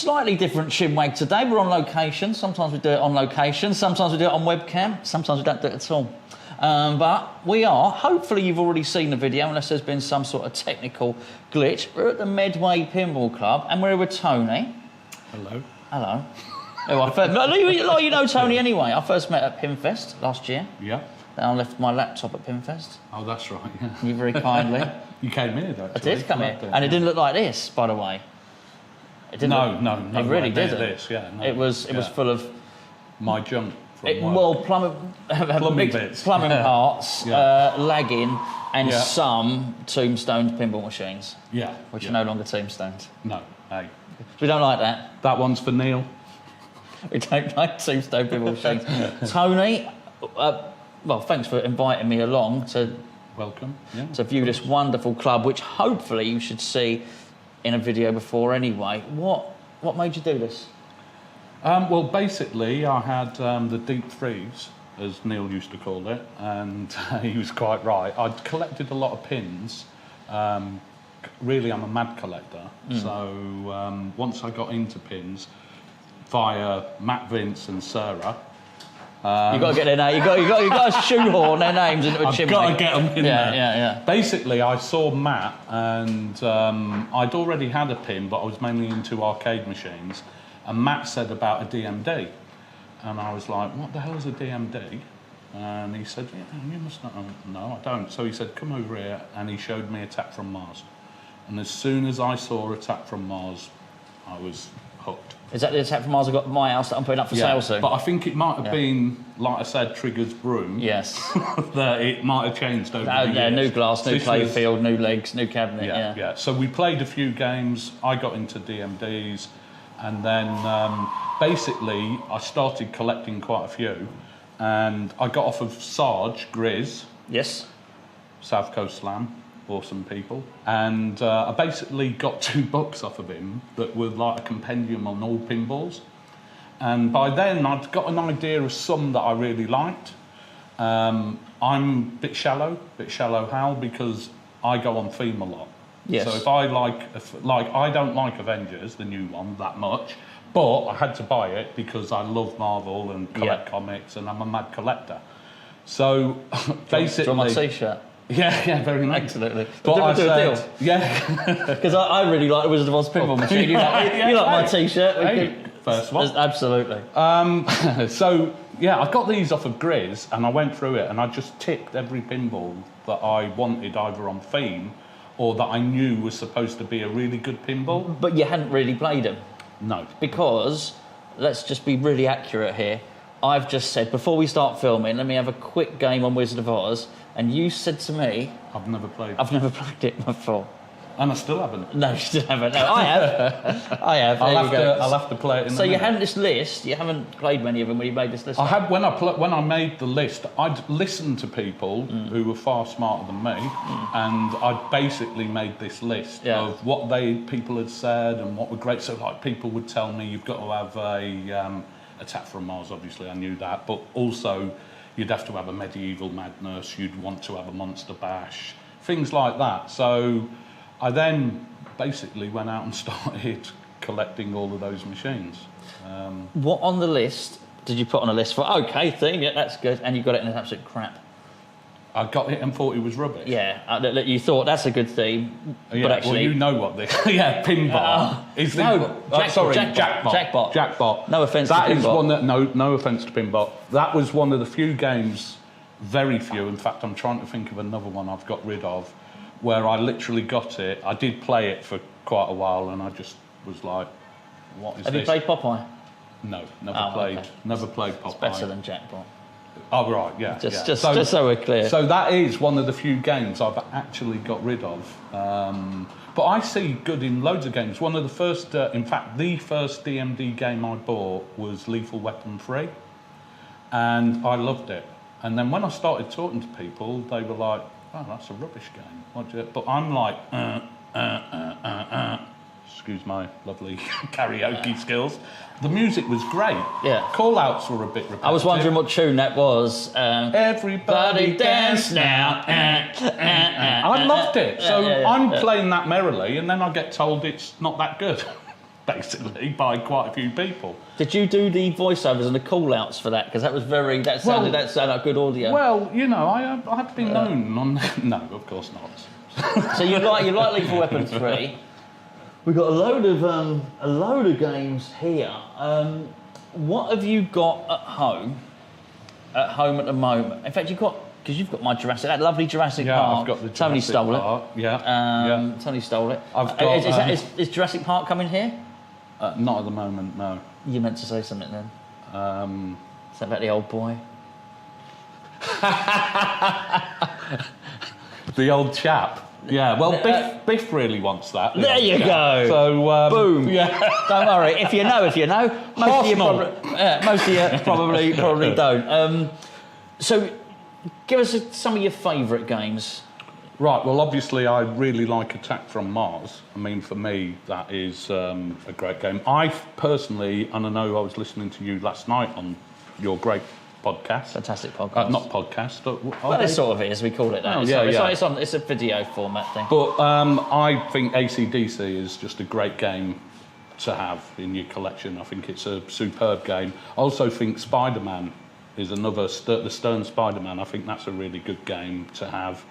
slightly different Chinwag today. We're on location. Sometimes we do it on location. Sometimes we do it on webcam. Sometimes we don't do it at all. But we are. Hopefully you've already seen the video, unless there's been some sort of technical glitch. We're at the Medway Pinball Club, and we're with Tony. Hello. Hello. Oh, you know Tony anyway. I first met at Pinfest last year. Yeah. Then I left my laptop at Pinfest. Oh, that's right. Yeah. You very kindly. You came here, though. I did come here, and it didn't look like this, by the way. It didn't. No. It really didn't. This, yeah. No, it was full of my junk. Plumbing bits, plumbing parts, lagging, and some tombstoned pinball machines. Yeah. Which are no longer tombstoned. No. Hey. We don't like that. That one's for Neil. We don't like tombstone pinball machines. Tony, well, thanks for inviting me along to. Welcome. Yeah. To view this wonderful club, which hopefully you should see in a video before anyway. What made you do this? Well, basically, I had the deep freeze, as Neil used to call it, and he was quite right. I'd collected a lot of pins. Really, I'm a mad collector. So once I got into pins, via Matt, Vince, and Sarah. You've got to get their name. You've got to shoehorn their names into a chimney. I've got to get them in there. Yeah. Basically, I saw Matt, and I'd already had a pin, but I was mainly into arcade machines. And Matt said about a DMD, and I was like, "What the hell is a DMD?" And he said, "Yeah, you must not." No, I don't. So he said, "Come over here," and he showed me Attack from Mars. And as soon as I saw Attack from Mars, I was hooked. Is that the Attack from Mars I got at my house that I'm putting up for sale soon? But I think it might have been, like I said, Trigger's broom. Yes. That it might have changed over the years. New glass, new playfield, new legs, new cabinet. Yeah. So we played a few games. I got into DMDs, and then basically I started collecting quite a few, and I got off of Sarge Grizz. Yes. South Coast Slam. Awesome people, and I basically got 2 books off of him that were like a compendium on all pinballs, and by then I'd got an idea of some that I really liked. I'm a bit shallow Hal, because I go on theme a lot. Yes. So if I like I don't like Avengers, the new one, that much, but I had to buy it because I love Marvel and collect comics, and I'm a mad collector. So basically, do you want my T-shirt? Yeah, very nice. Absolutely. But I do a deal. Yeah. Because I really like the Wizard of Oz pinball machine. You like my T-shirt? First one. Absolutely. So, yeah, I got these off of Grizz, and I went through it, and I just ticked every pinball that I wanted either on theme or that I knew was supposed to be a really good pinball. But you hadn't really played them? No. Because, let's just be really accurate here, I've just said, before we start filming, let me have a quick game on Wizard of Oz, and you said to me... I've never played it before. And I still haven't. No, you still haven't. No, I have. I'll have to play it in So you had this list, you haven't played many of them when you made this list? I had, when I made the list, I'd listened to people who were far smarter than me, and I'd basically made this list of what people had said and what were great. So like people would tell me, you've got to have a Attack from Mars, obviously I knew that, but also you'd have to have a Medieval Madness, you'd want to have a Monster Bash, things like that. So I then basically went out and started collecting all of those machines. What on the list did you put on a list for? Okay, theme, yeah, that's good, and you got it in an absolute crap. I got it and thought it was rubbish. Yeah, you thought that's a good theme, but actually... Well, you know what this... yeah, pinball. Jackpot. Jackpot. No offence to That pinball. is one that... No offence to pinball. That was one of the few games, very few, in fact, I'm trying to think of another one I've got rid of, where I literally got it. I did play it for quite a while, and I just was like, what is this? Have you played Popeye? No, never played. Okay. Never played Popeye. It's better than Jackpot. Oh, right, yeah. Just so we're clear. So that is one of the few games I've actually got rid of. But I see good in loads of games. One of the first, in fact, the first DMD game I bought was Lethal Weapon 3. And I loved it. And then when I started talking to people, they were like, oh, that's a rubbish game. But I'm like, excuse my lovely karaoke skills. The music was great. Yeah. Call-outs were a bit repetitive. I was wondering what tune that was. Everybody dance now. I loved it. So I'm playing that merrily, and then I get told it's not that good. basically, by quite a few people. Did you do the voiceovers and the call-outs for that? Because that sounded like good audio. Well, you know, I've been known on... No, of course not. So you like Lethal Weapon 3. We've got a load of games here. What have you got at home at the moment? In fact, you've got my Jurassic, that lovely Jurassic Park. Yeah, I've got the Jurassic Tony stole Park. it. Yeah. Tony stole it. I've got. Is Jurassic Park coming here? Not at the moment, no. You meant to say something then. Is that about the old boy? The old chap. Yeah, well, Biff really wants that. There you go. So, boom. Yeah. Don't worry. If you know. Most of you probably don't. So, give us some of your favourite games. Right, well, obviously, I really like Attack from Mars. I mean, for me, that is a great game. I personally, and I know I was listening to you last night on your great podcast. Fantastic podcast. Not podcast. Well, it sort of is. We call it that. It's a video format thing. But I think AC/DC is just a great game to have in your collection. I think it's a superb game. I also think Spider-Man is another, the Stern Spider-Man. I think that's a really good game to have.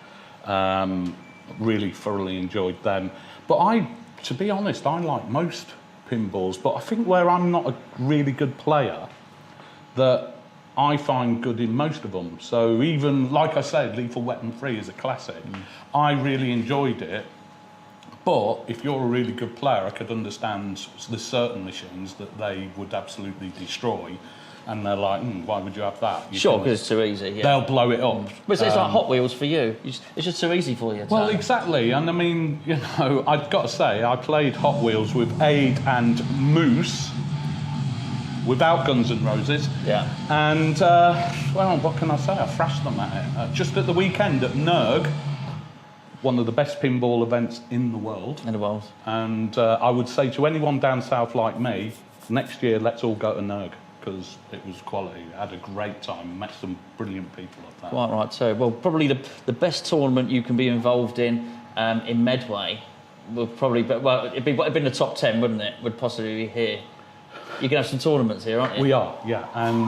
Really thoroughly enjoyed them. But to be honest, I like most pinballs, but I think where I'm not a really good player, that I find good in most of them. So even, like I said, Lethal Weapon 3 is a classic. I really enjoyed it, but if you're a really good player, I could understand there's certain machines that they would absolutely destroy, and they're like, why would you have that? Sure, because it's too easy. Yeah. They'll blow it up. But it's like Hot Wheels for you. It's just too easy for you. Well, exactly. And I mean, you know, I've got to say, I played Hot Wheels with Aid and Moose without Guns N' Roses. Yeah. And, well, what can I say? I thrashed them at it. Just at the weekend at NERG, one of the best pinball events in the world. And I would say to anyone down south like me, next year, let's all go to NERG, because it was quality. I had a great time, met some brilliant people at that. Quite right, too. Well, probably the best tournament you can be involved in Medway would probably be, well, it'd be in the top 10, wouldn't it? Would possibly be here. You can have some tournaments here, aren't you? We are, yeah. And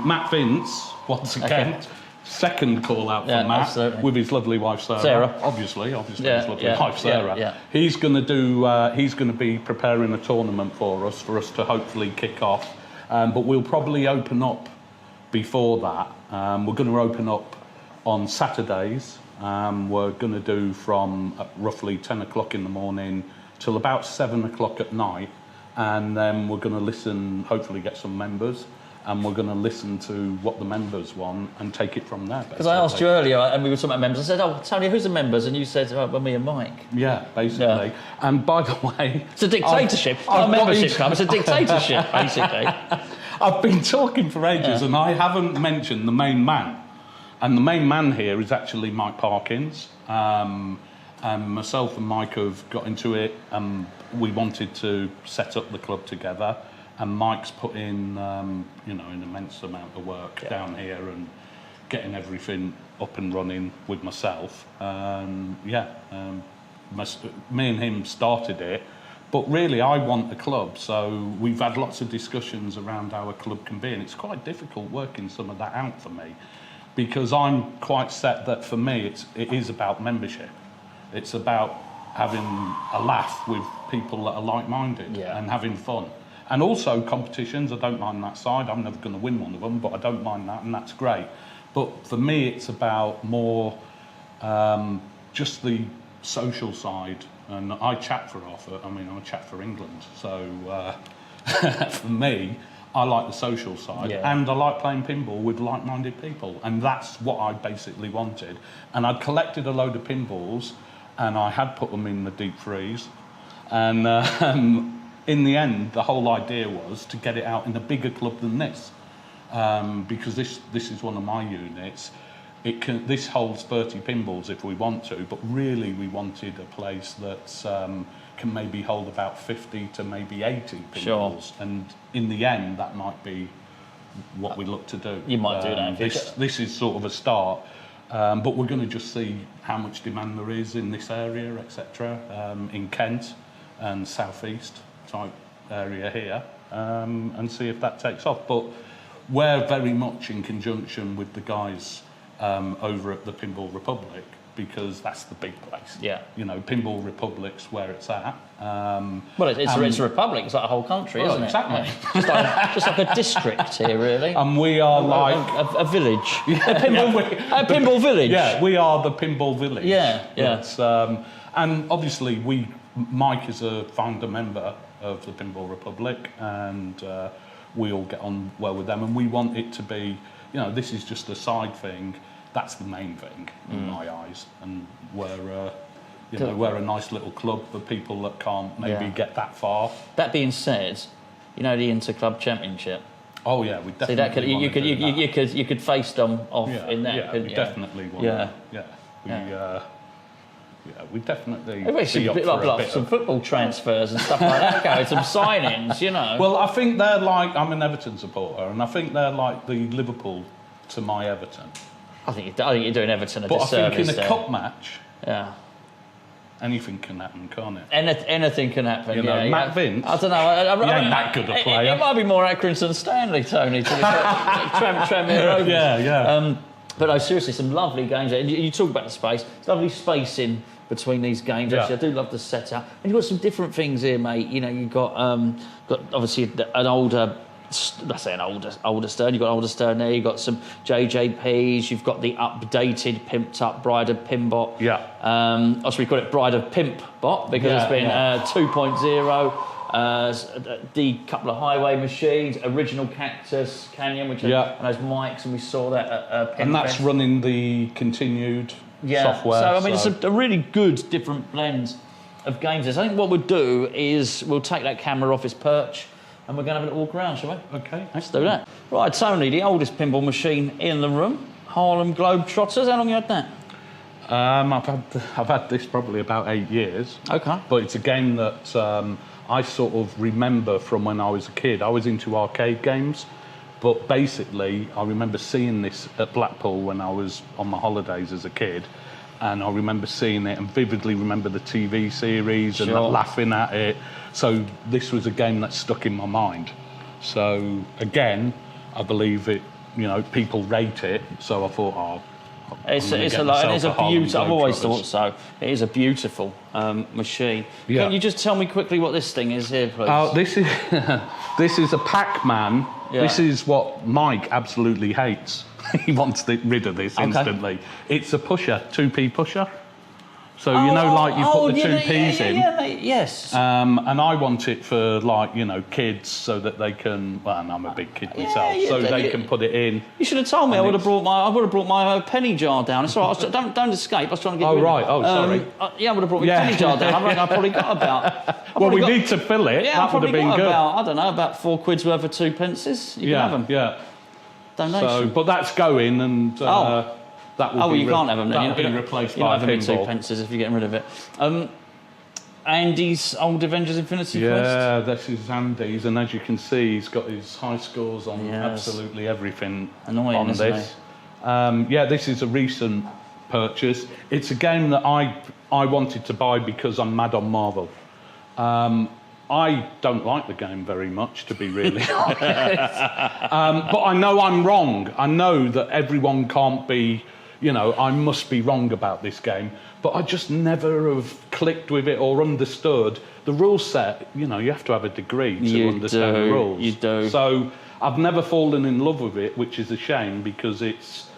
Matt Vince, once again, second call out from Matt, absolutely. With his lovely wife Sarah. Obviously his lovely wife Sarah. Yeah. He's going to be preparing a tournament for us to hopefully kick off. But we'll probably open up before that. We're going to open up on Saturdays. We're going to do from roughly 10 o'clock in the morning till about 7 o'clock at night. And then we're going to hopefully get some members, and we're going to listen to what the members want and take it from there. Because I asked you earlier, and we were talking about members, I said, "Oh, Tony, who's the members?" And you said, "Oh, well, me and Mike." Yeah, basically. Yeah. And by the way... It's a dictatorship. It's not a membership club, it's a dictatorship, basically. I've been talking for ages, and I haven't mentioned the main man. And the main man here is actually Mike Parkins. And myself and Mike have got into it, and we wanted to set up the club together. And Mike's put in, an immense amount of work down here and getting everything up and running with myself. Me and him started it, but really I want a club. So we've had lots of discussions around how a club can be, and it's quite difficult working some of that out for me, because I'm quite set that for me it is about membership. It's about having a laugh with people that are like-minded and having fun. And also competitions, I don't mind that side. I'm never going to win one of them, but I don't mind that, and that's great. But for me, it's about more just the social side. And I chat I chat for England. So for me, I like the social side, and I like playing pinball with like-minded people. And that's what I basically wanted. And I'd collected a load of pinballs, and I had put them in the deep freeze. And in the end, the whole idea was to get it out in a bigger club than this, because this is one of my units. This holds 30 pinballs if we want to, but really we wanted a place that can maybe hold about 50 to maybe 80 pinballs. Sure. And in the end, that might be what we look to do. You might do that. This is sort of a start. But we're going to just see how much demand there is in this area, etc., in Kent and southeast type area here and see if that takes off. But we're very much in conjunction with the guys over at the Pinball Republic, because that's the big place. Yeah. You know, Pinball Republic's where it's at. Well, it's a republic. It's like a whole country, isn't it? Exactly. Yeah. Just like a district here, really. And we are a village. A pinball village. Yeah, we are the Pinball Village. Yeah, yeah. But, and obviously, Mike is a founder member of the Pinball Republic, and we all get on well with them. And we want it to be, you know, this is just a side thing. That's the main thing in my eyes, and we're a nice little club for people that can't maybe get that far. That being said, you know the Inter-Club Championship. Oh yeah, we definitely. You could face them off in that. Yeah, we definitely want. We definitely. It's a bit like some football transfers and stuff like that. Going some signings, you know. Well, I think they're like, I'm an Everton supporter, and I think they're like the Liverpool to my Everton. I think you're doing Everton a disservice. But I think in a cup match, anything can happen, can't it? Anything can happen. You know, Matt Vince. I don't know. He ain't that good a player. It might be more Accrington Stanley, Tony. To tram it over. Yeah. But no, seriously, some lovely games. You talk about the space. It's lovely spacing between these games. Actually, I do love the setup. And you've got some different things here, mate. You know, you've got obviously an older. I say an older stern. You've got older stern there. You've got some JJPs. You've got the updated, pimped up Bride of Pimbot. Yeah. Also, we call it Bride of Pimp Bot because it's been 2.0. The couple of highway machines, original Cactus Canyon, which and those mics, and we saw that at and that's running the continued software. So I mean, it's a really good different blend of games. I think what we'll do is we'll take that camera off its perch. And we're going to have a little walk around, shall we? Okay. Let's do that. Right, Tony, the oldest pinball machine in the room, Harlem Globetrotters. How long you had that? I've had this probably about 8 years. Okay. But it's a game that I sort of remember from when I was a kid. I was into arcade games, but basically I remember seeing this at Blackpool when I was on my holidays as a kid. And I remember seeing it and vividly remember the TV series and laughing at it. So this was a game that stuck in my mind. So again, I believe it. You know, people rate it. So I thought, it's a beautiful. I've always thought so. It is a beautiful machine. Yeah. Can you just tell me quickly what this thing is here, please? This is a Pac-Man. Yeah. This is what Mike absolutely hates. He wants rid of this instantly. It's a pusher, 2p pusher. So you know, like you put the 2p's in. Yes. And I want it for kids so that they can. Well, and I'm a big kid myself, so they can put it in. You should have told me. I would have brought my penny jar down. It's all right. Don't escape. I was trying to get. Oh right. Oh sorry. I would have brought my penny jar down. I reckon I probably got about. Well, we need to fill it. Yeah, that would have been good. About 4 quid's worth of 2 pences. You can have them. Yeah. Donation. So, but that's going and. That will be can't have them then. That will be replaced by pinball. You 2 pences if you're getting rid of it. Andy's old Avengers Infinity Quest. Yeah, this is Andy's, and as you can see, he's got his high scores on absolutely everything on this. This is a recent purchase. It's a game that I wanted to buy because I'm mad on Marvel. I don't like the game very much, to be really honest. But I know I'm wrong. I know that everyone can't be, I must be wrong about this game. But I just never have clicked with it or understood. The rule set, you have to have a degree to understand the rules. You do. So I've never fallen in love with it, which is a shame because it's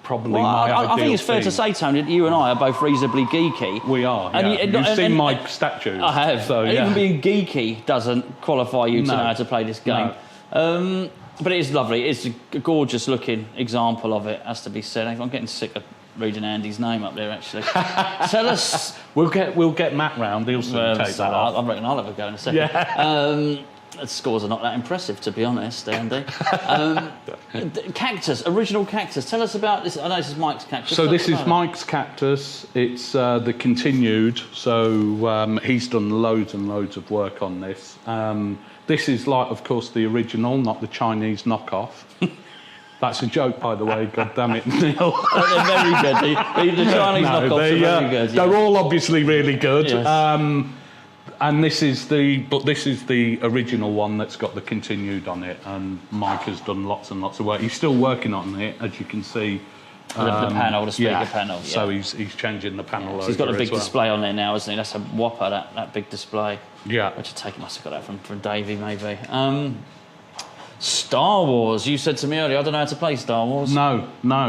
probably my ideal I think it's fair thing. to say, Tony, that you and I are both reasonably geeky. We are, You've seen my statues. I have. So, even being geeky doesn't qualify you to know how to play this game. No. But it is lovely. It's a gorgeous-looking example of it, has to be said. I'm getting sick of reading Andy's name up there, actually. Tell us... We'll get Matt round. He'll soon take that off. I reckon I'll have a go in a second. Yeah. The scores are not that impressive, to be honest, Andy. Cactus, original Cactus. Tell us about this. I know this is Mike's Cactus. So this is Mike's Cactus. It's the continued. So he's done loads and loads of work on this. This is of course, the original, not the Chinese knockoff. That's a joke, by the way. God damn it, Neil. They're very good. The Chinese knockoffs are very good. They're all obviously really good. Yes. And this is the original one that's got the continued on it, and Mike has done lots and lots of work. He's still working on it, as you can see. The panel, the speaker panel. Yeah. So he's changing the panel. So he's got a big display on there now, isn't he? That's a whopper, that big display. Yeah. Which I take it must have got that from Davey, maybe. Star Wars. You said to me earlier, I don't know how to play Star Wars. No.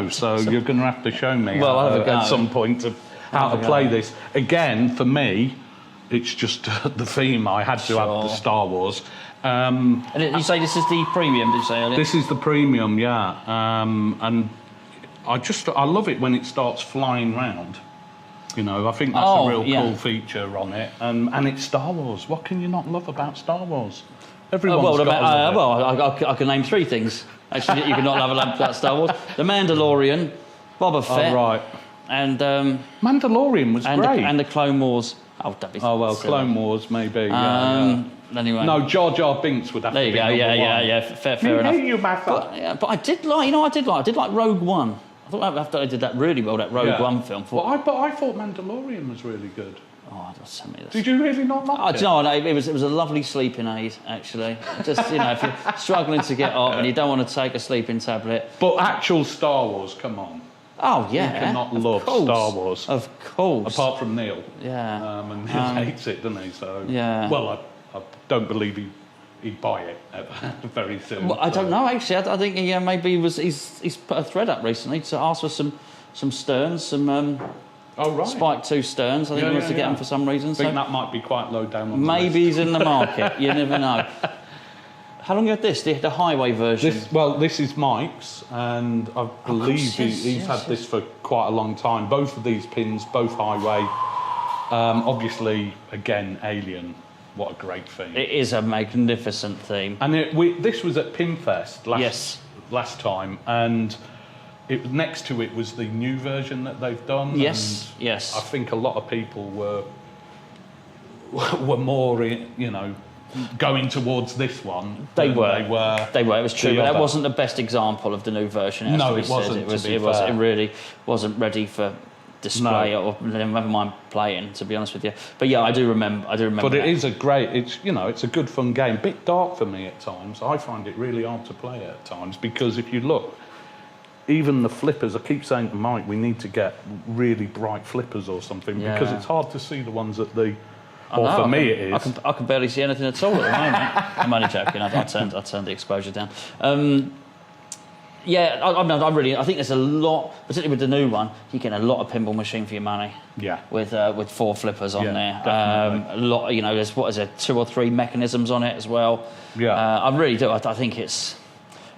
So you're going to have to show me at some point how to play this. Again, for me, it's just the theme. I had to have the Star Wars. And you say this is the premium, did you say earlier? This is the premium, yeah. And I love it when it starts flying round. You know, I think that's a real cool feature on it. And it's Star Wars. What can you not love about Star Wars? Everyone's I can name 3 things, actually, that you can not love about Star Wars. The Mandalorian, Boba Fett. Oh, right. And... Mandalorian was great. And the Clone Wars. Oh, don't be silly. Clone Wars, maybe. Anyway. No, Jar Jar Binks would have to be number 1. Yeah, fair enough. You but I did like Rogue One. I thought after I did that really well, that Rogue One film. But I thought Mandalorian was really good. Oh, just send me this. Did you really not like it? Do you know, it was a lovely sleeping aid, actually. Just, you know, if you're struggling to get up and you don't want to take a sleeping tablet. But actual Star Wars, come on. Oh, yeah. You cannot love Star Wars. Of course. Apart from Neil. Yeah. And Neil hates it, doesn't he? So, yeah. Well, I don't believe he'd buy it ever very soon. Well, I don't know, actually. I think maybe he's put a thread up recently to ask for some Sterns, some... Spike 2 Sterns. I think he wants to get them for some reason. I think that might be quite low down on the list. Maybe he's in the market. You never know. How long you had this? The highway version? This is Mike's, and I believe he's had this for quite a long time. Both of these pins, both highway. Obviously, again, Alien. What a great theme. It is a magnificent theme. And this was at Pinfest last time, and... next to it was the new version that they've done. Yes. I think a lot of people were more, going towards this one. They were. It was true, but that wasn't the best example of the new version. No, it wasn't. It really wasn't ready for display or never mind playing. To be honest with you, but yeah, I do remember. But it is a great. It's a good fun game. Bit dark for me at times. I find it really hard to play at times because if you look. Even the flippers, I keep saying to Mike, we need to get really bright flippers or something because it's hard to see the ones at the. For me, it is. I can barely see anything at all at the moment. I'm only joking. I turned the exposure down. I think there's a lot, particularly with the new one. You get a lot of pinball machine for your money. Yeah. With 4 flippers on there. Definitely. A lot. There's 2 or 3 mechanisms on it as well. Yeah. I really do. I think it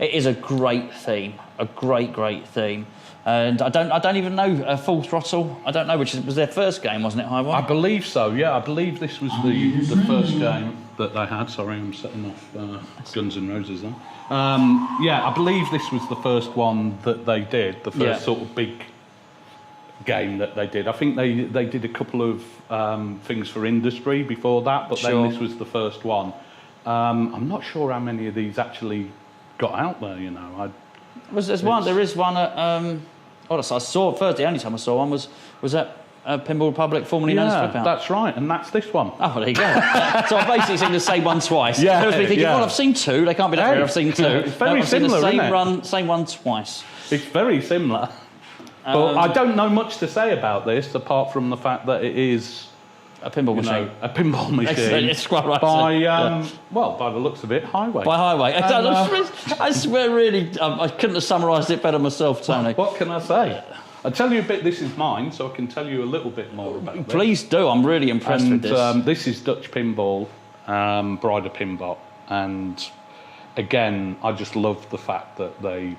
is a great theme. A great theme, and I don't even know Full Throttle. I don't know which was their first game, wasn't it, Highway? I believe so. Yeah, I believe this was the first game that they had. Sorry, I'm setting off Guns N' Roses there. I believe this was the first one that they did. The first sort of big game that they did. I think they did a couple of things for industry before that, but then this was the first one. I'm not sure how many of these actually got out there. There is one at. I saw first. The only time I saw one was at Pinball Republic, formerly known as Flip Out. That's right, and that's this one. Oh, well, there you go. So I basically seen the same one twice. Yeah, I was thinking, well, I've seen 2. They can't be that rare. I've seen 2. It's very similar, isn't it? Same one twice. It's very similar. But I don't know much to say about this apart from the fact that it is. A pinball machine. A pinball machine. It's quite right. By the looks of it, highway. By highway. I swear, really, I couldn't have summarised it better myself, Tony. What can I say? I'll tell you a bit. This is mine, so I can tell you a little bit more about it. Please do. I'm really impressed with this. This is Dutch Pinball, Bride of Pinbot, and again, I just love the fact that they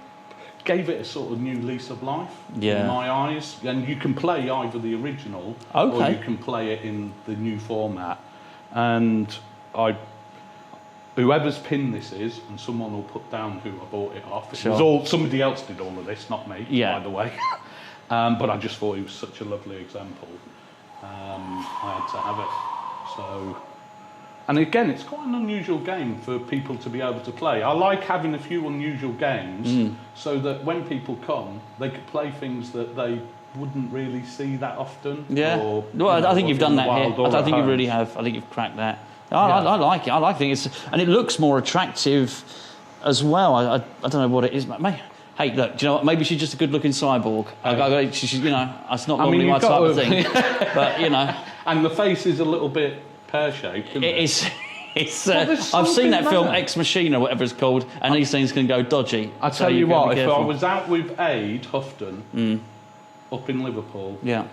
gave it a sort of new lease of life in my eyes. And you can play either the original or you can play it in the new format. And whoever's pin this is, and someone will put down who I bought it off. It was somebody else did all of this, not me, by the way. But I just thought it was such a lovely example. I had to have it. So. And again, it's quite an unusual game for people to be able to play. I like having a few unusual games so that when people come, they could play things that they wouldn't really see that often. Yeah. Or, Well, I think you've done that here. I think you homes. really have. I think you've cracked that. I like it. I like it. And it looks more attractive as well. I don't know what it is. Hey, look, do you know what? Maybe she's just a good-looking cyborg. She's, you know, that's not normally my type of thing. But, you know. And the face is a little bit pear-shaped, isn't it? It is. I've seen that film Ex Machina, whatever it's called, and these things can go dodgy. I tell you what, if I was out with Aid Houghton up in Liverpool... Yeah,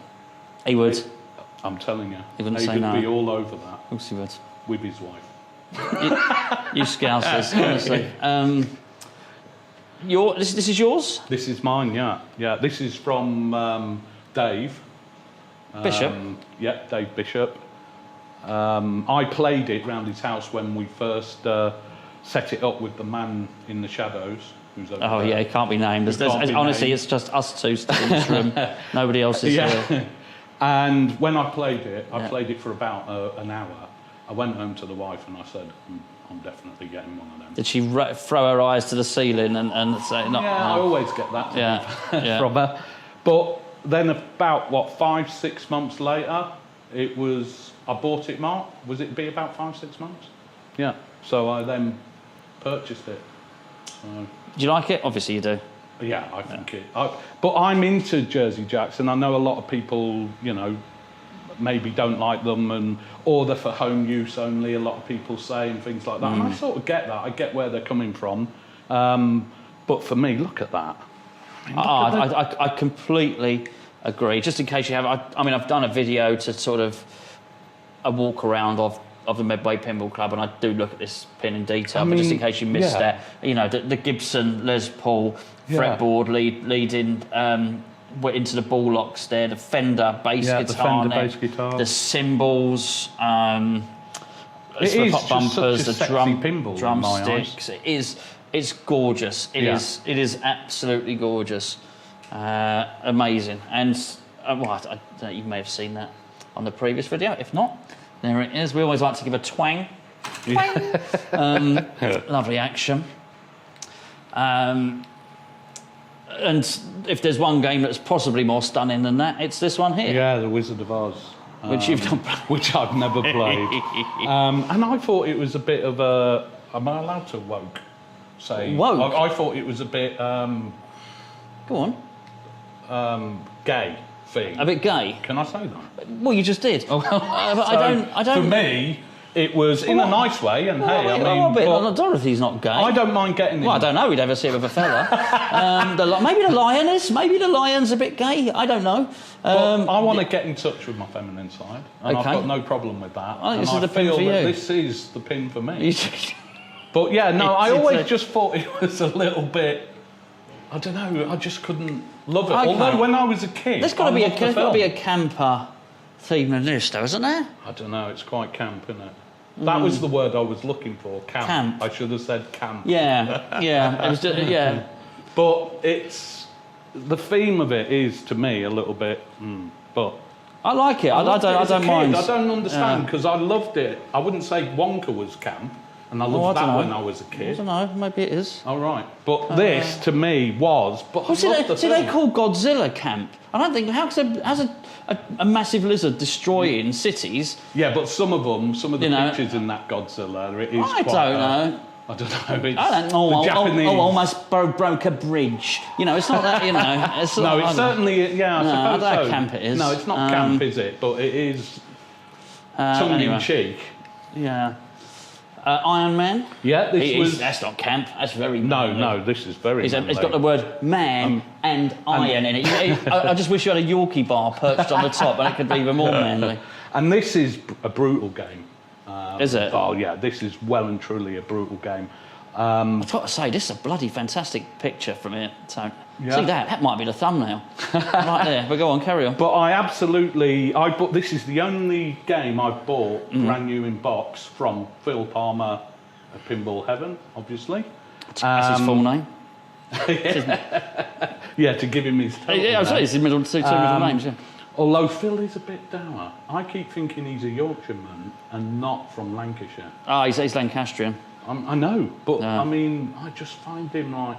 he would. I'm telling you. He wouldn't Aid say would no. be all over that. Of course he would. With his wife. You scousers, honestly. This is yours? This is mine, yeah. Yeah, this is from Dave. Bishop? Yeah, Dave Bishop. I played it round his house when we first set it up with the man in the shadows. Who's over there. Yeah, he can't be named. Honestly, it's just us two still in this room. Nobody else is here. And when I played it, I played it for about an hour. I went home to the wife and I said, I'm definitely getting one of them. Did she throw her eyes to the ceiling and say, no? Yeah, I always get that from her. But then about, 5-6 months later, I bought it, Mark. Was it be about 5-6 months? Yeah. So I then purchased it. Do you like it? Obviously you do. Yeah, I think it. But I'm into Jersey Jacks, and I know a lot of people, you know, maybe don't like them, or they're for home use only. A lot of people say and things like that, and I sort of get that. I get where they're coming from. But for me, look at that. I completely agree. Just in case you have, I've done a video to sort of a walk around of the Medway Pinball Club, and I do look at this pin in detail. But just in case you missed that, you know, the Gibson Les Paul fretboard leading into the ball locks there, the Fender bass guitar, the cymbals, it is bumpers, just the pinball drumsticks. It's gorgeous. It is absolutely gorgeous. Amazing. And you may have seen that on the previous video. If not, there it is. We always like to give a twang. Lovely action. And if there's one game that's possibly more stunning than that, it's this one here. Yeah, The Wizard of Oz. Which you've done. Which I've never played. And I thought it was a bit of a... Am I allowed to say? Woke? I thought it was a bit... Go on. Gay thing. A bit gay? Can I say that? Well, you just did. I don't... For me... It was in a nice way, and Dorothy's not gay. I don't mind getting. Well, I don't know. We'd ever see it with a fella. Maybe the lion is. Maybe the lion's a bit gay. I don't know. I want to get in touch with my feminine side, and I've got no problem with that. I think this is the pin for you. This is the pin for me. But yeah, no, I always just thought it was a little bit. I don't know. I just couldn't love it. Okay. Although when I was a kid, there's got to be a camper theme in this, though, isn't there? I don't know. It's quite camp, isn't it? That was the word I was looking for. Camp. I should have said camp. Yeah, yeah. It was just, yeah. But it's the theme of it is to me a little bit. But I like it. I don't mind. I don't understand because I loved it. I wouldn't say Wonka was camp, and I loved that when I was a kid. I don't know. Maybe it is. All right, but this to me was. But they call Godzilla camp? I don't think. How's a massive lizard destroying cities? Yeah, but some of the pictures in that Godzilla, it is. I don't know. I don't know. I don't know. Japanese. Almost broke a bridge. You know, it's not that. You know, it's no, it's certainly. Yeah, I suppose I don't know how so. camp it is. No, it's not camp, is it? But it is tongue in cheek. Yeah. Iron Man. Yeah, that's not camp. That's very manly. No, this is very. It's got the word man and iron in it. I just wish you had a Yorkie bar perched on the top, and it could be even more manly. And this is a brutal game. Is it? Oh yeah, this is well and truly a brutal game. I've got to say, this is a bloody fantastic picture from it. So, see that might be the thumbnail. Right there, but go on, carry on. But this is the only game I've bought brand new in box from Phil Palmer at Pinball Heaven, obviously. That's his full name. Yeah, to give him his title. Yeah, I'm sorry, it's his middle names, yeah. Although Phil is a bit dour. I keep thinking he's a Yorkshireman and not from Lancashire. He's Lancastrian. I know, but I mean, I just find him like,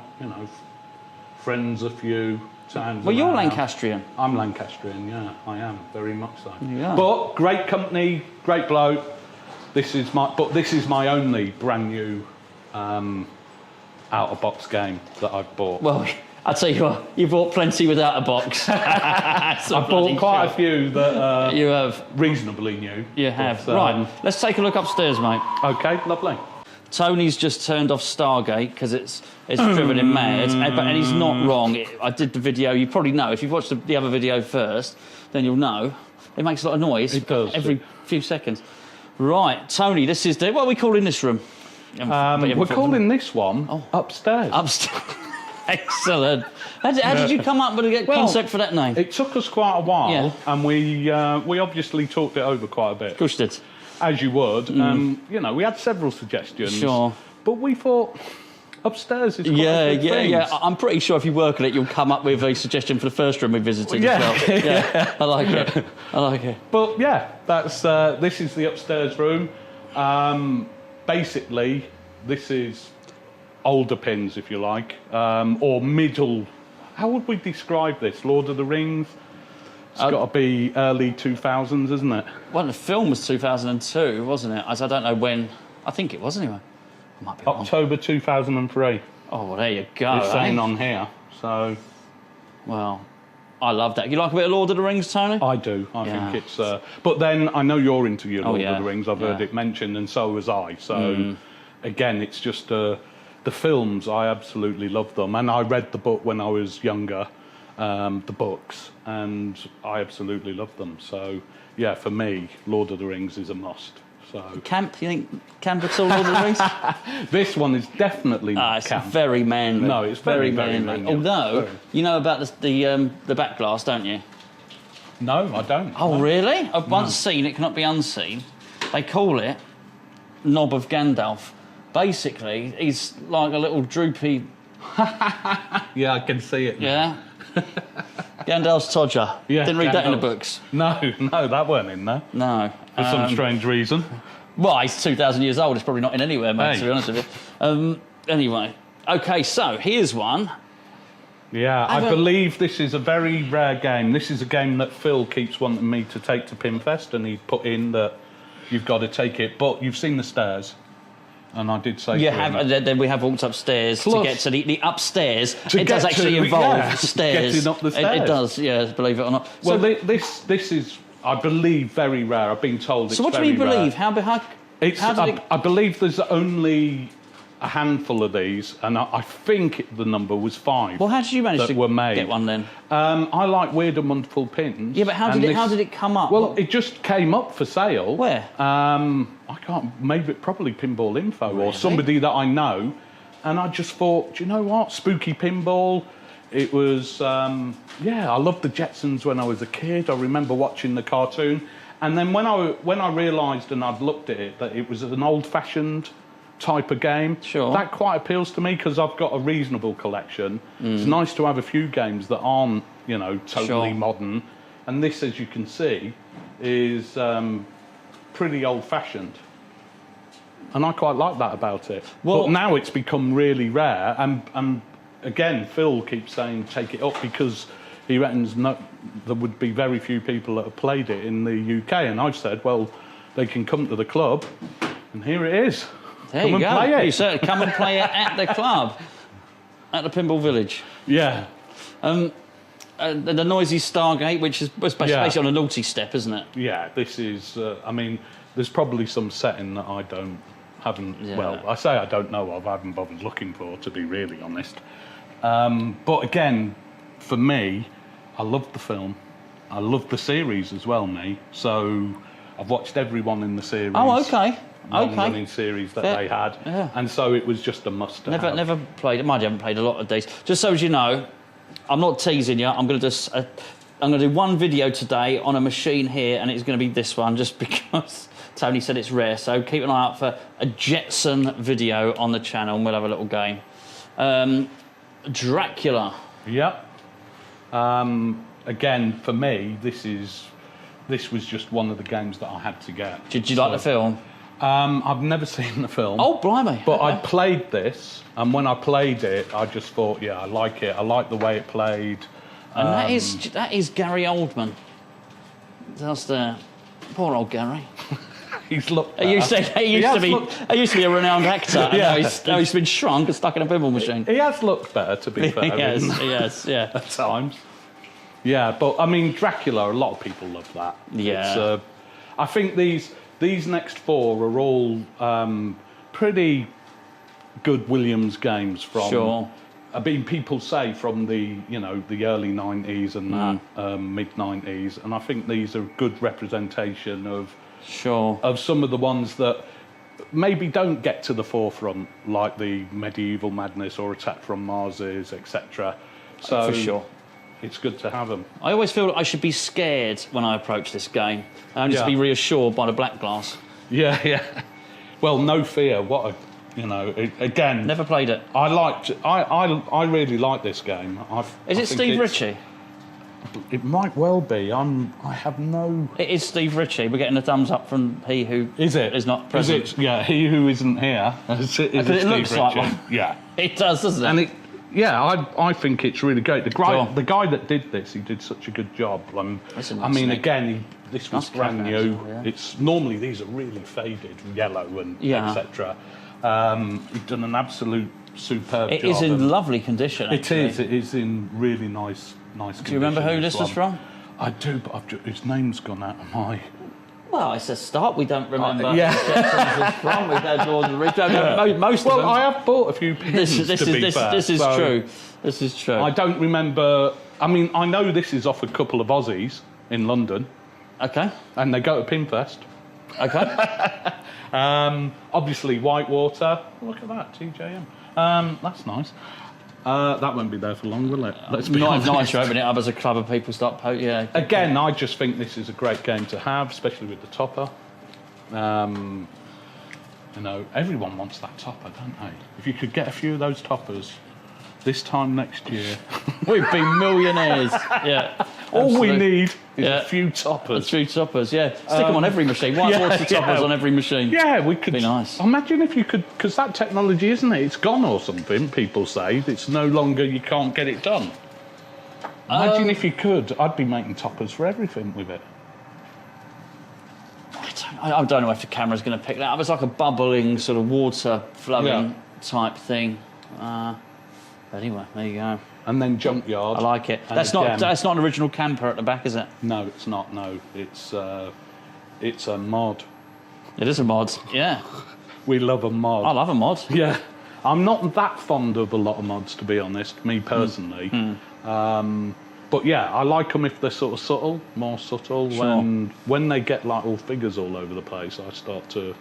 friends a few, sounds. Well, you're Lancastrian. I'm Lancastrian, yeah, I am, very much so. Yeah. But great company, great bloke. This is my only brand new out-of-box game that I've bought. Well, I'll tell you what, you bought plenty without a box. I've bought quite a few that you have reasonably new. You have. But, Right, let's take a look upstairs, mate. Okay, lovely. Tony's just turned off Stargate because it's driven him mad, and he's not wrong. I did the video. You probably know if you've watched the other video first, then you'll know it makes a lot of noise. It does every few seconds. Right, Tony, this is what are we calling this room? We're calling this one upstairs. Upstairs. Excellent. How did you come up with a concept for that name? It took us quite a while, and we obviously talked it over quite a bit. Of course you did. As you would. We had several suggestions. Sure. But we thought upstairs is quite a good thing. Yeah. I'm pretty sure if you work on it, you'll come up with a suggestion for the first room we visited as well. Yeah, I like it. But yeah, that's this is the upstairs room. Basically, this is older pins, if you like, or middle. How would we describe this? Lord of the Rings? It's got to be early 2000s, isn't it? Well, the film was 2002, wasn't it? I don't know when. I think it was anyway. I might be wrong. October 2003. Oh, well, there you go. It's saying on here, so... Well, I love that. You like a bit of Lord of the Rings, Tony? I do. I think it's... but then I know you're into your Lord of the Rings. I've heard it mentioned, and so was I. So, again, it's just... the films, I absolutely love them. And I read the book when I was younger, the books, and I absolutely love them. So, yeah, for me, Lord of the Rings is a must. So. Camp? You think camp at all, Lord of the Rings? This one is definitely it's camp. Very manly. No, it's very manly. Although, you know about the back glass, don't you? No, I don't. Oh, really? I've once seen it, cannot be unseen. They call it Knob of Gandalf. Basically, he's like a little droopy... Yeah, I can see it now. Yeah? Gandalf's Todger. Yeah, Didn't read that in the books. No, that weren't in there. No. For some strange reason. Well, he's 2,000 years old. It's probably not in anywhere, mate, to be honest with you. Anyway. Okay, so here's one. Yeah, I believe this is a very rare game. This is a game that Phil keeps wanting me to take to Pinfest, and he put in that you've got to take it. But you've seen the stairs. And I did say then we have walked upstairs to get to the upstairs. It does actually to, involve stairs. Getting up the stairs. It does, yeah, believe it or not. Well, this is, I believe, very rare. I've been told it's very rare. So what do you believe? I believe there's only a handful of these, and I think the number was 5. Well, how did you manage to get one then? I like weird and wonderful pins. Yeah, but how did it come up? Well, it just came up for sale. Where? I can't. Maybe probably Pinball Info or somebody that I know, and I just thought, do you know what? Spooky pinball. It was. I loved the Jetsons when I was a kid. I remember watching the cartoon, and then when I realised and I'd looked at it that it was an old-fashioned type of game. Sure. That quite appeals to me because I've got a reasonable collection. It's nice to have a few games that aren't, totally modern. And this, as you can see, is pretty old-fashioned. And I quite like that about it. Well, but now it's become really rare. And again, Phil keeps saying take it up because he reckons there would be very few people that have played it in the UK. And I've said, well, they can come to the club, and here it is. There you go. Play it. You certainly come and play it at the club, at the Pinball Village. Yeah. The noisy Stargate, which is basically on a naughty step, isn't it? Yeah, this is... there's probably some setting that I haven't... Yeah. Well, I say I don't know of, I haven't bothered looking for, to be really honest. But again, for me, I love the film. I love the series as well, me. So I've watched everyone in the series. Oh, okay. Long-running series that they had, and so it was just a must-have. Never played it. I haven't played a lot of these. Just so as you know, I'm not teasing you. I'm going to do one video today on a machine here, and it's going to be this one, just because Tony said it's rare. So keep an eye out for a Jetson video on the channel, and we'll have a little game. Dracula. Yep. Again, for me, this was just one of the games that I had to get. Did you like the film? I've never seen the film. Oh, blimey. But I played this, and when I played it, I just thought, yeah, I like it. I like the way it played. And that is Gary Oldman. That's the poor old Gary. He's looked. He used to be a renowned actor. Yeah. Now he's been shrunk and stuck in a pinball machine. He has looked better, to be fair. Yes, yeah. At times. Yeah, but I mean, Dracula. A lot of people love that. Yeah. I think these next 4 are all pretty good Williams games from. Sure. I mean, people say from the early 90s and that mid 90s, and I think these are a good representation of some of the ones that maybe don't get to the forefront, like the Medieval Madness or Attack from Mars is, etc. So for sure, it's good to have them. I always feel that I should be scared when I approach this game, only to be reassured by the black glass. Yeah. Well, no fear. Again, never played it. I really like this game. Is it Steve Ritchie? It might well be. I have no. It is Steve Ritchie. We're getting a thumbs up from he who is not present. Is it? Yeah, he who isn't here. Is it Steve looks Ritchie? like one. Yeah, it does, doesn't it? And I think it's really great. The guy that did this, he did such a good job. Again, this was brand new. Yeah. It's normally these are really faded, yellow and etc. He's done an absolute superb job. It is in lovely condition. Actually. It is in really nice condition. Do you remember who this was from? I do, but his name's gone out of my. Well, it's a start. We don't remember. Yeah. Jetsons was from. We've had Jordan Rich. Most of them. Well, I have bought a few pins. This is true. This is true. I don't remember. I mean, I know this is off a couple of Aussies in London. Okay. And they go to Pinfest. Okay. Obviously, Whitewater. Look at that, TJM. That's nice. That won't be there for long, will it? Let's be honest. Nice to open it up as a club of people start. Again, I just think this is a great game to have, especially with the topper. Everyone wants that topper, don't they? If you could get a few of those toppers this time next year, we'd be millionaires. Yeah. All we need is a few toppers. A few toppers, yeah. Stick them on every machine. Whitewater toppers on every machine. Yeah, we could. Be nice. Imagine if you could, because that technology, isn't it? It's gone or something. People say it's no longer. You can't get it done. Imagine if you could. I'd be making toppers for everything with it. I don't know if the camera's going to pick that up. It's like a bubbling sort of water flowing type thing. Anyway, there you go. And then Junkyard. I like it. That's not an original camper at the back, is it? No, it's not. No, it's a mod. It is a mod. Yeah. We love a mod. I love a mod. Yeah. I'm not that fond of a lot of mods, to be honest, me personally. But yeah, I like them if they're sort of subtle, more subtle. Sure. When they get like all figures all over the place, I start to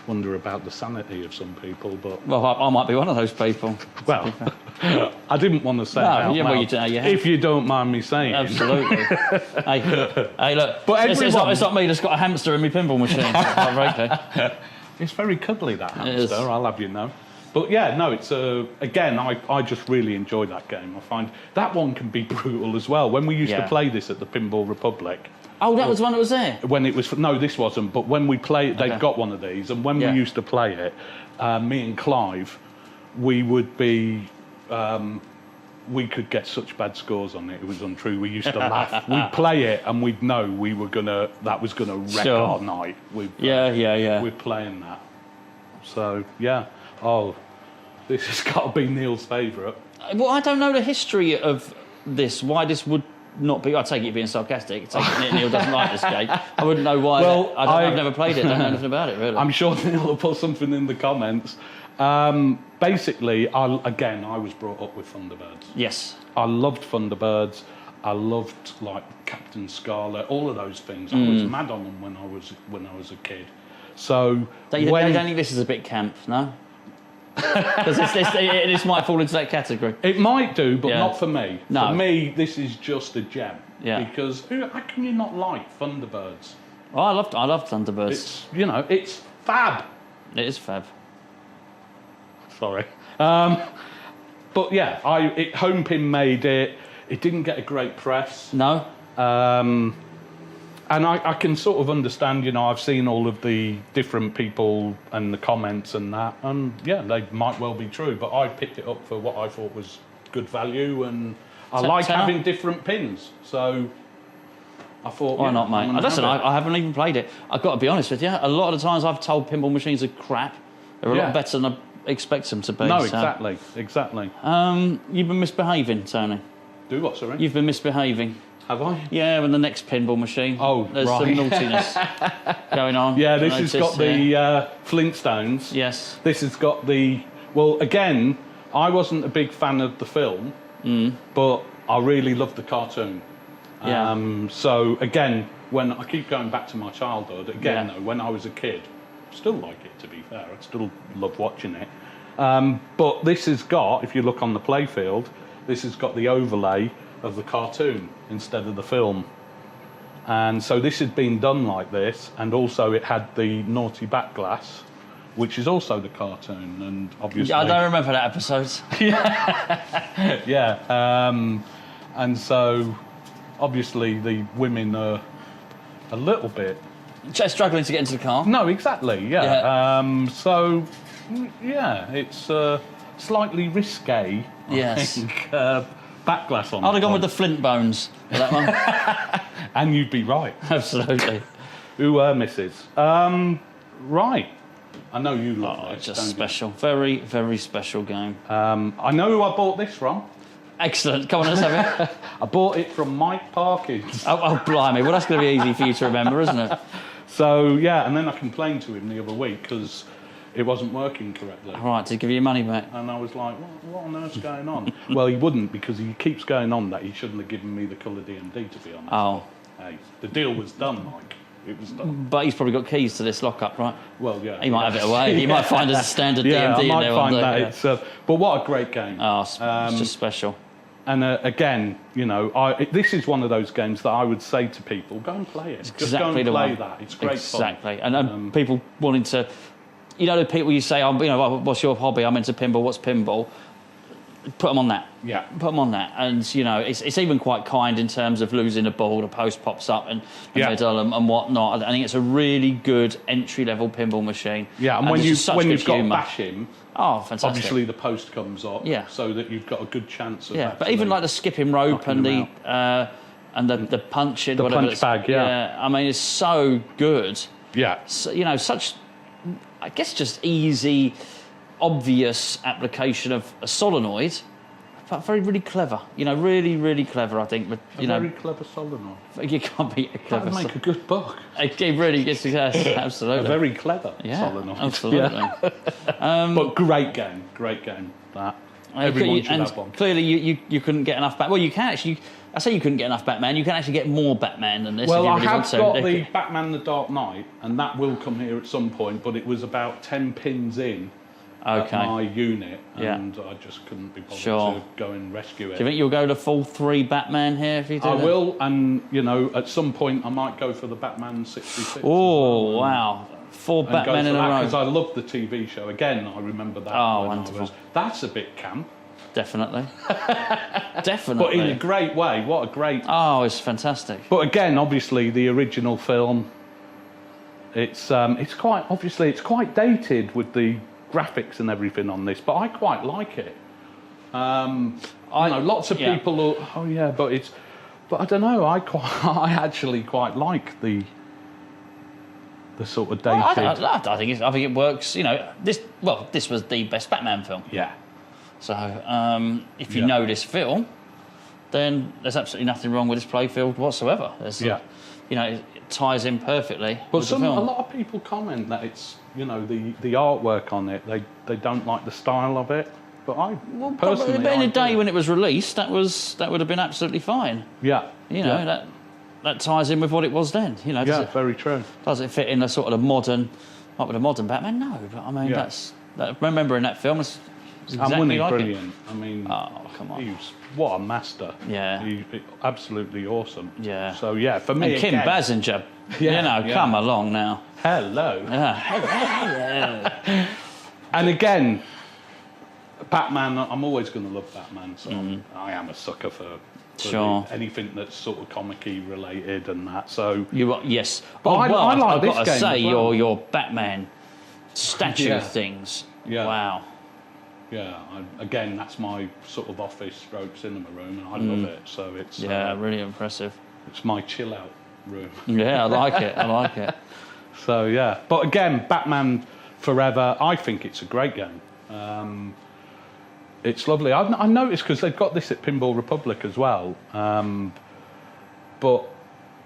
wonder about the sanity of some people. But I might be one of those people. Well, I didn't want to say that. If you don't mind me saying. Absolutely. hey, look. But it's not me that's got a hamster in my pinball machine. Okay. It's very cuddly, that hamster. I'll have you know. But yeah, no, it's again, I just really enjoy that game. I find that one can be brutal as well. When we used to play this at the Pinball Republic. Oh, that was one that was there? When it was... No, this wasn't. But when we played... They've got one of these. And when we used to play it, me and Clive, we would be... we could get such bad scores on it. It was untrue. We used to laugh. We'd play it and we'd know we were gonna... That was going to wreck our night. With playing that. So, yeah. Oh, this has got to be Neil's favourite. Well, I don't know the history of this. Why this would not be... I take it being sarcastic. I take it Neil doesn't like this game. I wouldn't know why. Well, I've never played it. Don't know anything about it, really. I'm sure Neil will put something in the comments. Basically, I was brought up with Thunderbirds. Yes. I loved Thunderbirds. I loved like Captain Scarlet, all of those things. I was mad on them when I was a kid. So you don't think this is a bit camp, no? Because this might fall into that category. It might do, but not for me. No. For me, this is just a gem. Yeah. Because how can you not like Thunderbirds? Oh, I love Thunderbirds. It's fab. It is fab. Sorry. But yeah, Homepin made it. It didn't get a great press. No. And I can sort of understand, I've seen all of the different people and the comments and that, and yeah, they might well be true, but I picked it up for what I thought was good value, and I like having different pins, so I thought... Why not, mate? Listen, I haven't even played it. I've got to be honest with you. A lot of the times I've told pinball machines are crap. They're a lot better than I expect them to be. No, so. exactly. You've been misbehaving, Tony. Do what, sorry? You've been misbehaving. Have I? Yeah, with the next pinball machine. Oh, there's some naughtiness going on. Yeah, this has got the Flintstones. Yes. This has got the... Well, again, I wasn't a big fan of the film, but I really loved the cartoon. Yeah. So, again, when I keep going back to my childhood, again, though, when I was a kid, I still like it, to be fair. I still love watching it. But this has got, if you look on the playfield, this has got the overlay of the cartoon instead of the film. And so this had been done like this, and also it had the naughty back glass, which is also the cartoon, and obviously... I don't remember that episode. Yeah. And so, obviously, the women are a little bit... Just struggling to get into the car. No, exactly, so, yeah, it's slightly risque, I think, back glass on. I'd have gone with the Flint bones for that one. And you'd be right. Absolutely. Who misses? Right. I know you love this. Just special. Very, very special game. I know who I bought this from. Excellent. Come on, let's have it. I bought it from Mike Parkins. Oh, blimey. Well, that's going to be easy for you to remember, isn't it? So, yeah, and then I complained to him the other week because it wasn't working correctly. All right, to give you your money back. And I was like, what on earth's going on? Well, he wouldn't, because he keeps going on that he shouldn't have given me the colour DMD, to be honest. Oh. Hey, the deal was done, Mike. It was done. But he's probably got keys to this lockup, right? Well, yeah. He might have it away. He might find us a standard DMD I in might there find one day. that. It's, but what a great game. Oh, it's just special. And again, you know, this is one of those games that I would say to people, go and play it. Just go and play that. It's great fun. Exactly. And people wanting to... You know, the people you say, what's your hobby? I'm into pinball. What's pinball? Put them on that. Yeah. Put them on that. And, you know, it's even quite kind in terms of losing a ball, the post pops up and the middle and whatnot. I think it's a really good entry-level pinball machine. Yeah, and when you've got to bash him, fantastic. Obviously the post comes up so that you've got a good chance of but even like the skipping rope and the punching. The punch bag, I mean, it's so good. Yeah. So, you know, such... I guess just easy, obvious application of a solenoid, but very, really clever. You know, really, really clever, I think. But, very clever solenoid. You can't beat a clever... That'd make a good book. It really gets... absolutely. A very clever solenoid. Absolutely. But great game, that. Everyone should have one. Clearly, you couldn't get enough Batman. Well, you can actually... I say you couldn't get enough Batman. You can actually get more Batman than this. Well, if you I really have want to. got the Batman The Dark Knight, and that will come here at some point, but it was about 10 pins in at my unit, and I just couldn't be bothered to go and rescue it. Do you think you'll go to full 3 Batman here if you do I will, and, you know, at some point I might go for the Batman 66. Oh, wow. 4 Batman in a row. Because I loved the TV show. Again, I remember that. Oh, wonderful. That's a bit camp. Definitely. Definitely. But in a great way. What a great... Oh, it's fantastic. But again, obviously, the original film, it's quite dated with the graphics and everything on this, but I quite like it. I know lots of people are, but I don't know, I actually quite like the sort of dated... I think it works, you know, this was the best Batman film. Yeah. So, if you know this film, then there's absolutely nothing wrong with this playfield whatsoever. You know, it ties in perfectly with the film. A lot of people comment that it's, you know, the artwork on it, they don't like the style of it. But personally... But in a day when it was released, that would have been absolutely fine. Yeah. You know, that ties in with what it was then. You know, very true. Does it fit in a sort of modern... Like with a modern Batman? No, but I mean, remembering that film... Exactly like brilliant. I mean, come on. What a master. Yeah. Absolutely awesome. Yeah. So, for me, and Kim Basinger, come along now. Hello. Hello. And again, Batman, I'm always going to love Batman, so I am a sucker for anything that's sort of comic-y related and that, so... Yes. But I like this game. I've got to say, your Batman statue things, wow. Yeah, again, that's my sort of office stroke cinema room, and I love it. So it's really impressive. It's my chill out room. Yeah, I like it. I like it. So yeah, but again, Batman Forever, I think it's a great game. It's lovely. I noticed because they've got this at Pinball Republic as well. But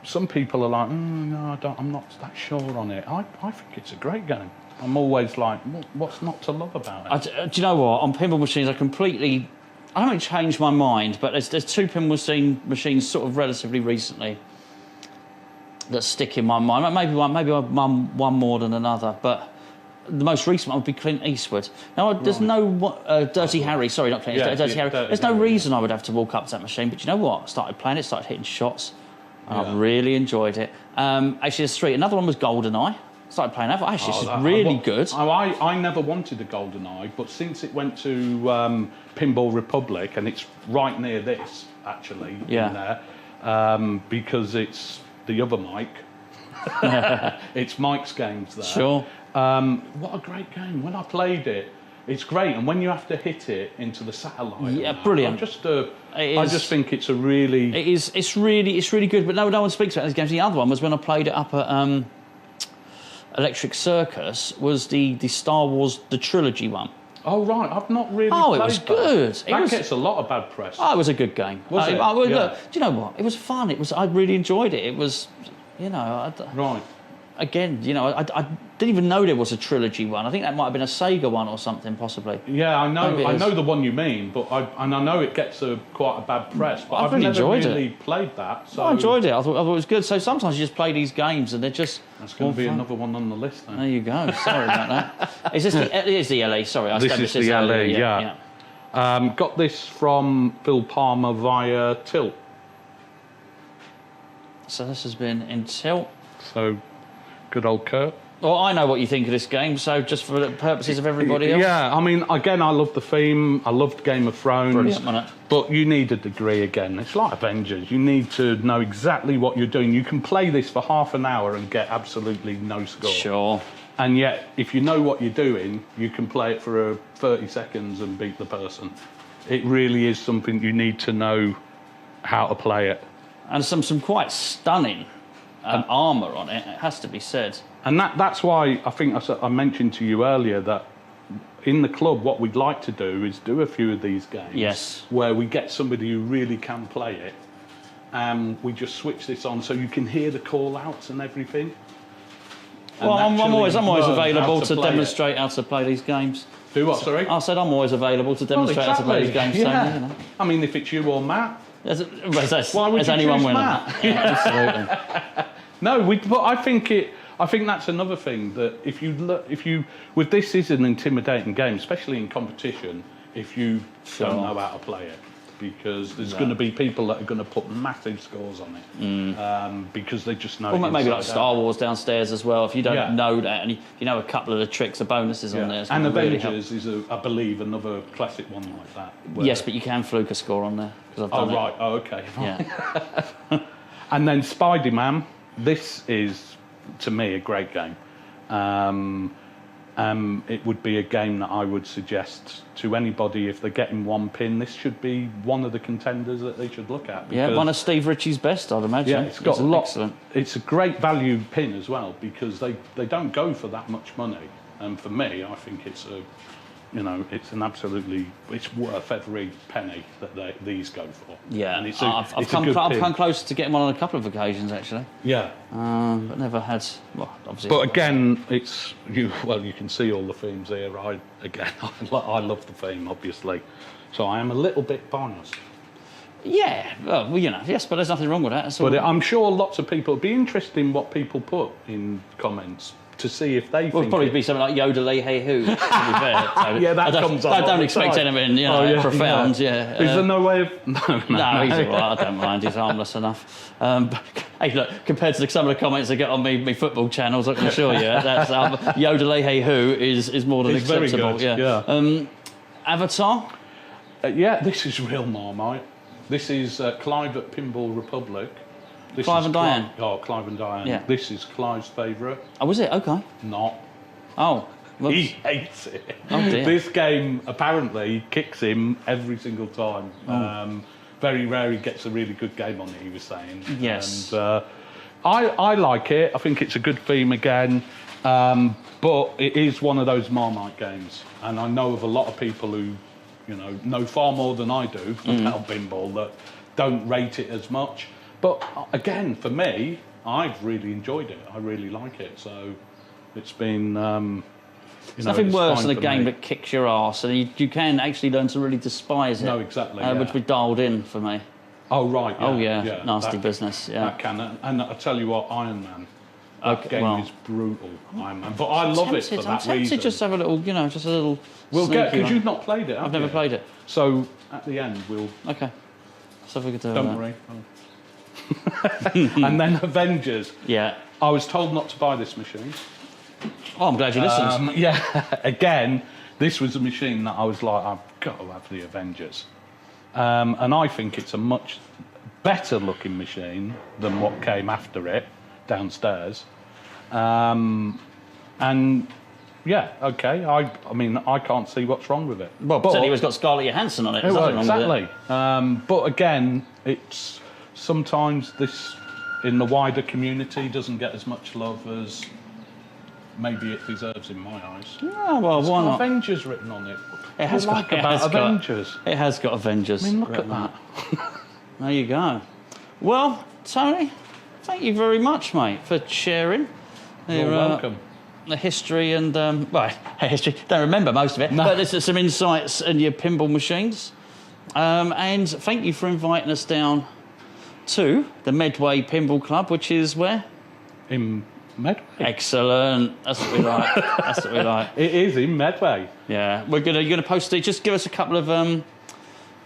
some people are like, no, I'm not that sure on it. I think it's a great game. I'm always like, what's not to love about it? Do you know what? On pinball machines, I don't really change my mind, but there's two pinball machines sort of relatively recently that stick in my mind. Maybe one more than another, but the most recent one would be Clint Eastwood. Now, there's no Dirty Harry. Sorry, not Clint Eastwood. Dirty Harry. There's no reason I would have to walk up to that machine, but you know what? I started playing it, started hitting shots, and I really enjoyed it. Actually, there's three. Another one was GoldenEye. Started playing that. Actually, this is really good. I never wanted a GoldenEye, but since it went to Pinball Republic, and it's right near this, actually, in there, because it's the other Mike. It's Mike's games there. Sure. What a great game. When I played it, it's great. And when you have to hit it into the satellite. Yeah, brilliant. I just think it's a really... It's really good, but no one speaks about these games. The other one was when I played it up at Electric Circus, was the Star Wars, the trilogy one. Oh, right. I've not really played it was good. That gets a lot of bad press. Oh, it was a good game. Was it? Look, do you know what? It was fun. I really enjoyed it. It was, Right. Again, I didn't even know there was a trilogy one. I think that might have been a Sega one or something, possibly. Yeah, I know the one you mean, but I know it gets quite a bad press. But I've really never enjoyed really played that. So I enjoyed it. I thought it was good. So sometimes you just play these games and they're just... That's going to be another one on the list then. There you go. Sorry about that. It is the LE, sorry. This is the LE, yeah. Got this from Phil Palmer via Tilt. So this has been in Tilt. So, good old Kurt. Well, I know what you think of this game, so just for the purposes of everybody else. Yeah, I mean, again, I love the theme. I loved Game of Thrones. Brilliant, wasn't it? But you need a degree again. It's like Avengers. You need to know exactly what you're doing. You can play this for half an hour and get absolutely no score. Sure. And yet, if you know what you're doing, you can play it for 30 seconds and beat the person. It really is something you need to know how to play it. And some quite stunning armour on it, it has to be said. And that's why I think I mentioned to you earlier that in the club, what we'd like to do is do a few of these games where we get somebody who really can play it, and we just switch this on so you can hear the call-outs and everything. Well, I'm always available to demonstrate how to play these games. Do what, sorry? I said I'm always available to demonstrate how to play these games. Yeah. So, you know. I mean, if it's you or Matt. Why would you anyone choose win? Matt? Yeah, absolutely. No, but I think that's another thing that if you with this is an intimidating game, especially in competition, if you don't know how to play it, because there's going to be people that are going to put massive scores on it because they just know. Or maybe like Star Wars downstairs as well. If you don't know that, and you know a couple of the tricks, the bonuses on there. And Avengers is, I believe, another classic one like that. Yes, but you can fluke a score on there. I've done right. Oh, okay. Yeah. And then Spider-Man. This is, to me, a great game. It would be a game that I would suggest to anybody if they're getting one pin. This should be one of the contenders that they should look at. Yeah, one of Steve Ritchie's best, I'd imagine. Yeah, it's got excellent. It's a great value pin as well because they don't go for that much money. And for me, I think it's it's worth every penny that these go for. Yeah, and I've come close to getting one on a couple of occasions actually. Yeah, but never had. Well, obviously. But again, it's you. Well, you can see all the themes here. I love the theme, obviously, so I am a little bit biased. Yeah, well, yes, but there's nothing wrong with that. But I'm sure lots of people would be interested in what people put in comments. To see if they think probably be something like Yodelay Hey Who, to be fair. So yeah, that comes up. I don't expect anything, profound, yeah. Is there no way of... No, he's all right, I don't mind, he's harmless enough. But, hey, look, compared to some of the comments I get on me football channels, I can assure you, that's Yodelay Hey Who is more than acceptable. Very good, yeah. Avatar? This is real Marmite. This is Clive at Pinball Republic. Clive and Diane? Clive and Diane. Yeah. This is Clive's favourite. Oh, was it? Okay. Not. Oh. He hates it. Oh, dear. This game apparently kicks him every single time. Very rare he gets a really good game on it, he was saying. Yes. And I like it. I think it's a good theme again. But it is one of those Marmite games. And I know of a lot of people who, know far more than I do about pinball that don't rate it as much. But again, for me, I've really enjoyed it. I really like it. So it's been... There's nothing worse than a game that kicks your arse, and you can actually learn to really despise it. No, exactly. Which we dialed in for me. Oh, right. Yeah, oh, yeah. Nasty business. Yeah. That can. And I tell you what, Iron Man. That game is brutal, Iron Man. But I love it for that reason. I'm tempted to just have a little, just a little. We'll get, because you've not played it, I've never played it. So at the end, we'll. Okay. So if we could do Don't worry. And then Avengers. Yeah. I was told not to buy this machine. Oh, I'm glad you listened. Yeah. Again, this was a machine that I was like, I've got to have the Avengers. And I think it's a much better looking machine than what came after it downstairs. And yeah, okay. I mean, I can't see what's wrong with it. Well, certainly it's got Scarlett Johansson on it. There's nothing wrong with it. But again, it's sometimes this in the wider community doesn't get as much love as maybe it deserves in my eyes. Oh, well, it's why got not? Avengers written on it. It has got Avengers. It has got Avengers. I mean, look at that. There you go. Well, Tony, thank you very much, mate, for sharing. You're welcome. The history and history. Don't remember most of it, but there's some insights in your pinball machines. And thank you for inviting us down to the Medway Pinball Club, which is where? In Medway. Excellent. That's what we like. That's what we like. It is in Medway. Yeah, you're gonna post it. Just give us a couple of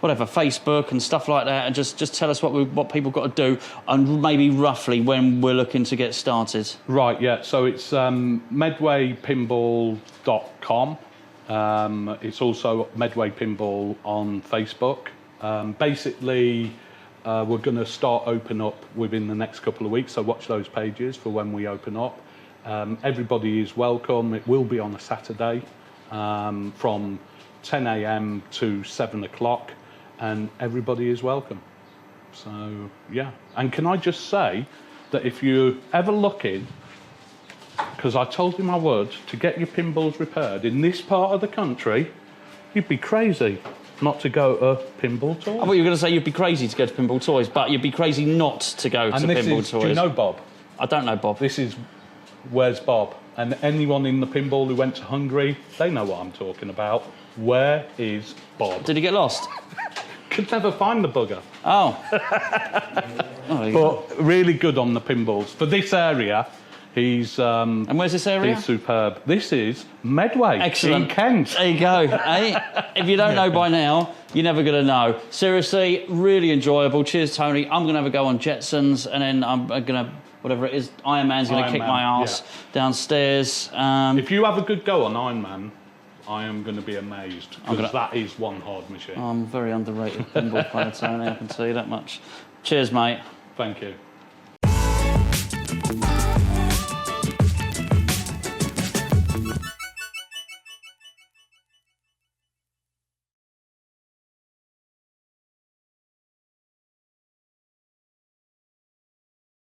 Facebook and stuff like that, and just tell us what people got to do, and maybe roughly when we're looking to get started. Right. Yeah. So it's medwaypinball.com. It's also Medway Pinball on Facebook. Basically, we're going to start open up within the next couple of weeks, so watch those pages for when we open up. Everybody is welcome. It will be on a Saturday from 10 a.m. to 7 o'clock, and everybody is welcome. So, yeah. And can I just say that if you're ever looking, because I told you I would, to get your pinballs repaired in this part of the country, you'd be crazy not to go to Pinball Toys. I thought you were going to say you'd be crazy to go to Pinball Toys, but you'd be crazy not to go to Pinball Toys. Do you know Bob? I don't know Bob. This is Where's Bob? And anyone in the pinball who went to Hungary, they know what I'm talking about. Where is Bob? Did he get lost? Could never find the bugger. Oh. But really good on the pinballs. For this area, he's... and where's this area? He's superb. This is Medway. Excellent. In Kent. There you go. If you don't know by now, you're never going to know. Seriously, really enjoyable. Cheers, Tony. I'm going to have a go on Jetsons, and then I'm going to... Whatever it is, Iron Man's going to kick my ass downstairs. If you have a good go on Iron Man, I am going to be amazed, because that is one hard machine. I'm a very underrated pinball player, Tony, I can tell you that much. Cheers, mate. Thank you.